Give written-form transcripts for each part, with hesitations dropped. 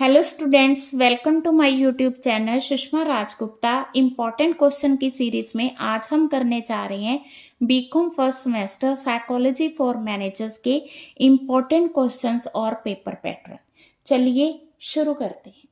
Hello students, welcome to my YouTube channel Sushma Rajgupta. Important question की series में आज हम करने जा रहे हैं BCom first semester psychology for managers के इम्पॉर्टेंट क्वेश्चंस और पेपर पैटर्न। चलिए शुरू करते हैं।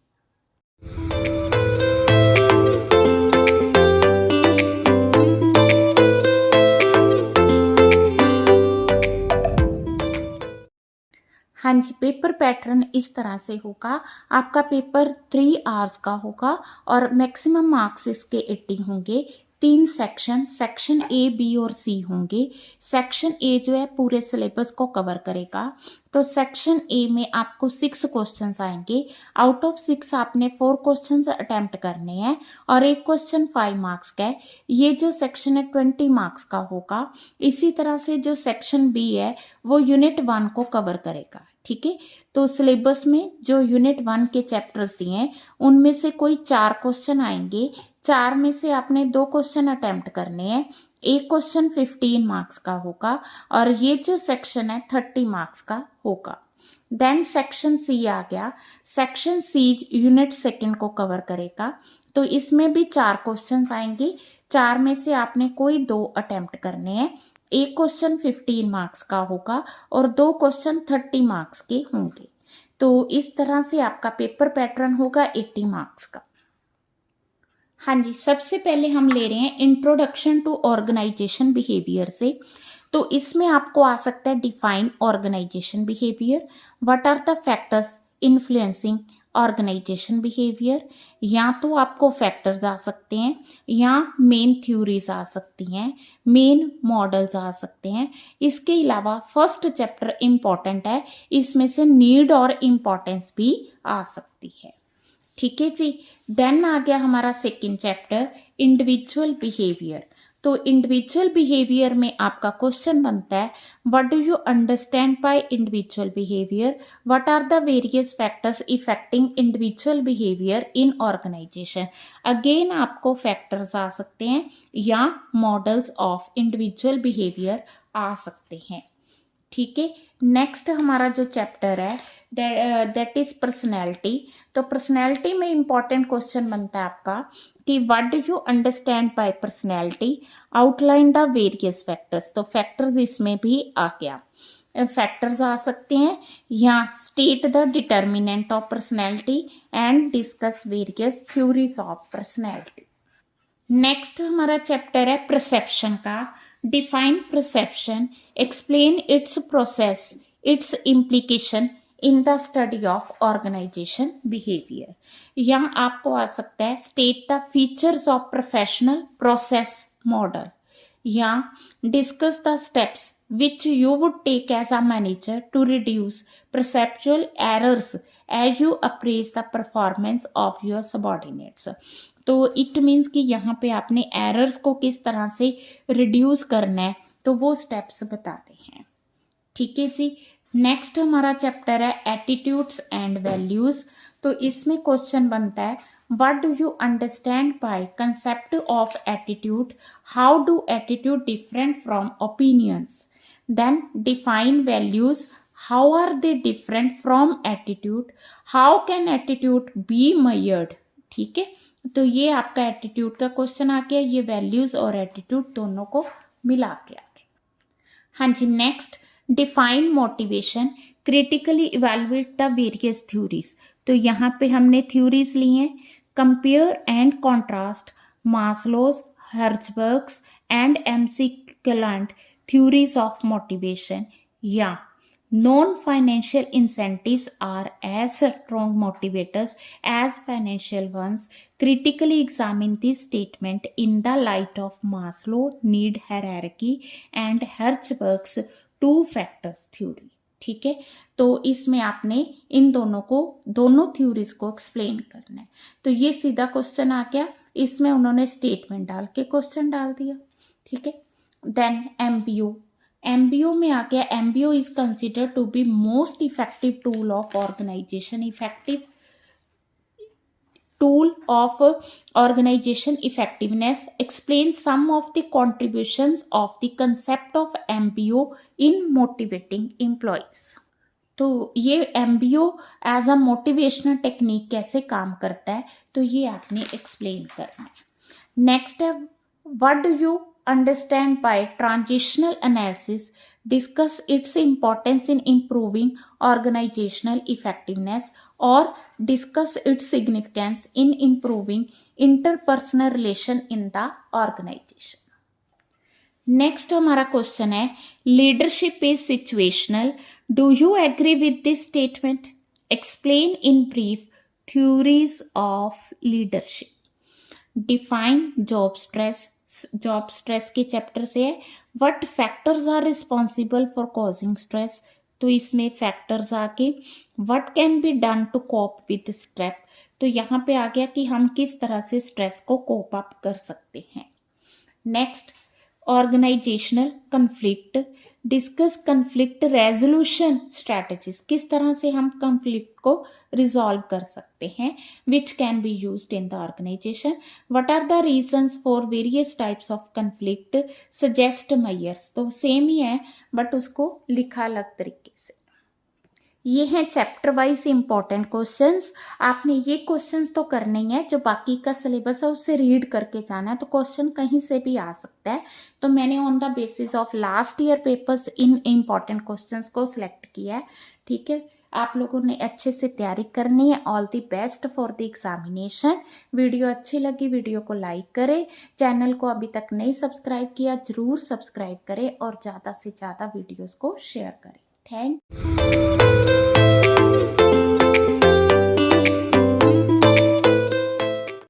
हाँ जी, पेपर पैटर्न इस तरह से होगा। आपका पेपर 3 आवर्स का होगा और मैक्सिमम मार्क्स इसके 80 होंगे। 3 सेक्शन ए, बी और सी होंगे। सेक्शन ए जो है पूरे सिलेबस को कवर करेगा। तो सेक्शन ए में आपको 6 क्वेश्चंस आएंगे। आउट ऑफ 6 आपने 4 क्वेश्चंस अटेम्प्ट करने हैं और एक क्वेश्चन 5 मार्क्स का है। ये जो सेक्शन है 20 मार्क्स का होगा। इसी तरह से जो सेक्शन बी है वो यूनिट 1 को कवर करेगा। ठीक है, तो सिलेबस में जो यूनिट 1 के चैप्टर्स दिए हैं उनमें से कोई 4 क्वेश्चन आएंगे। 4 में से आपने 2 क्वेश्चन अटेम्प्ट करने हैं। एक क्वेश्चन 15 मार्क्स का होगा और ये जो सेक्शन है 30 मार्क्स का होगा। देन सेक्शन सी आ गया। सेक्शन सी यूनिट 2 को कवर करेगा। तो इसमें भी 4 क्वेश्चंस आएंगे। 4 में से आपने कोई 2 अटेम्प्ट करने हैं। एक क्वेश्चन 15 मार्क्स का होगा और 2 क्वेश्चन 30 मार्क्स के होंगे। तो इस तरह से आपका पेपर पैटर्न होगा 80 मार्क्स का। हाँ जी, सबसे पहले हम ले रहे हैं इंट्रोडक्शन टू ऑर्गेनाइजेशन बिहेवियर से। तो इसमें आपको आ सकता है define organisation behaviour, what are the factors influencing organisation behaviour. या तो आपको फैक्टर्स आ सकते हैं या मेन थ्योरीज आ सकती हैं, मेन मॉडल्स आ सकते हैं। इसके अलावा फर्स्ट चैप्टर इम्पॉर्टेंट है, इसमें से नीड और इम्पॉर्टेंस भी आ सकती है। ठीक है जी। देन आ गया हमारा सेकंड चैप्टर इंडिविजुअल बिहेवियर। तो इंडिविजुअल बिहेवियर में आपका क्वेश्चन बनता है what do you understand by individual behaviour, what are the various factors affecting individual behaviour in organisation. Again आपको फैक्टर्स आ सकते हैं या मॉडल्स ऑफ इंडिविजुअल बिहेवियर आ सकते हैं। ठीक है, नेक्स्ट हमारा जो चैप्टर है दैट इज पर्सनैलिटी। तो पर्सनैलिटी में इंपॉर्टेंट क्वेश्चन बनता है आपका कि what do you understand bye personality, outline the various factors. तो फैक्टर्स इसमें भी आ गया। फैक्टर्स आ सकते हैं या state the determinant of personality and discuss various theories of personality. Next हमारा चैप्टर है परसेप्शन का। Define perception, explain its process, its implication in the study of organisation behaviour. यहाँ आपको आ सकता है state the features of professional process model या discuss the steps which you would take as a manager to reduce perceptual errors as you appraise the performance of your subordinates। तो it means कि यहाँ पे आपने errors को किस तरह से रिड्यूस करना है, तो वो स्टेप्स बताते हैं। ठीक है जी। नेक्स्ट हमारा चैप्टर है एटीट्यूड्स एंड वैल्यूज। तो इसमें क्वेश्चन बनता है what do you understand by concept of attitude, how do attitude different from opinions, then define values, how are they different from attitude, how can attitude be measured. ठीक है, तो ये आपका attitude का क्वेश्चन आ गया। ये वैल्यूज और attitude दोनों को मिला के आ गया। हाँ जी, next define motivation, critically evaluate the various theories. तो यहाँ पे हमने थ्योरीज ली हैं compare and contrast, Maslow's, Herzberg's and McClelland theories of motivation। या non-financial incentives are as strong motivators as financial ones, critically examine this statement in the light of Maslow need hierarchy and Hertzberg's two factors theory। ठीक है, तो इसमें आपने इन दोनों theories को explain करना है। तो ये सीधा क्वेश्चन आ गया, इसमें उन्होंने स्टेटमेंट डाल के क्वेश्चन डाल दिया। ठीक है, देन एमबीओ में आ गया। MBO is considered to be most effective tool of organisation effectiveness, explain some of the contributions of the concept of MBO in motivating employees। तो ये MBO as a motivational technique कैसे काम करता है, तो ये आपने एक्सप्लेन करना है। नेक्स्ट है, what do you understand by transactional analysis, discuss its importance in improving organisational effectiveness और discuss its significance in improving interpersonal relation in the organisation. Next हमारा क्वेश्चन है, leadership is situational, do you agree with this statement, explain in brief theories of leadership, define job stress, job stress के chapter से है, what factors are responsible for causing stress, तो इसमें factors आके what can be done to cope with stress, तो यहाँ पे आ गया कि हम किस तरह से स्ट्रेस को कोप अप कर सकते हैं। Next, organisational conflict, discuss conflict resolution strategies, किस तरह से हम कन्फ्लिक्ट को रिजॉल्व कर सकते हैं, which can be used in the organisation, what are the reasons for various types of conflict, suggest measures, तो सेम ही है बट उसको लिखा अलग तरीके से। ये हैं चैप्टर वाइज इंपॉर्टेंट क्वेश्चंस। आपने ये क्वेश्चंस तो करने ही है, जो बाकी का सिलेबस है उससे रीड करके जाना है, तो क्वेश्चन कहीं से भी आ सकता है। तो मैंने on the basis of last year papers in important questions को सिलेक्ट किया है। ठीक है, आप लोगों ने अच्छे से तैयारी करनी है। All the best for the examination. Video अच्छी लगी वीडियो को लाइक करें, चैनल को अभी तक नहीं सब्सक्राइब किया जरूर सब्सक्राइब करें और ज़्यादा से ज़्यादा वीडियोज़ को शेयर करें। थैंक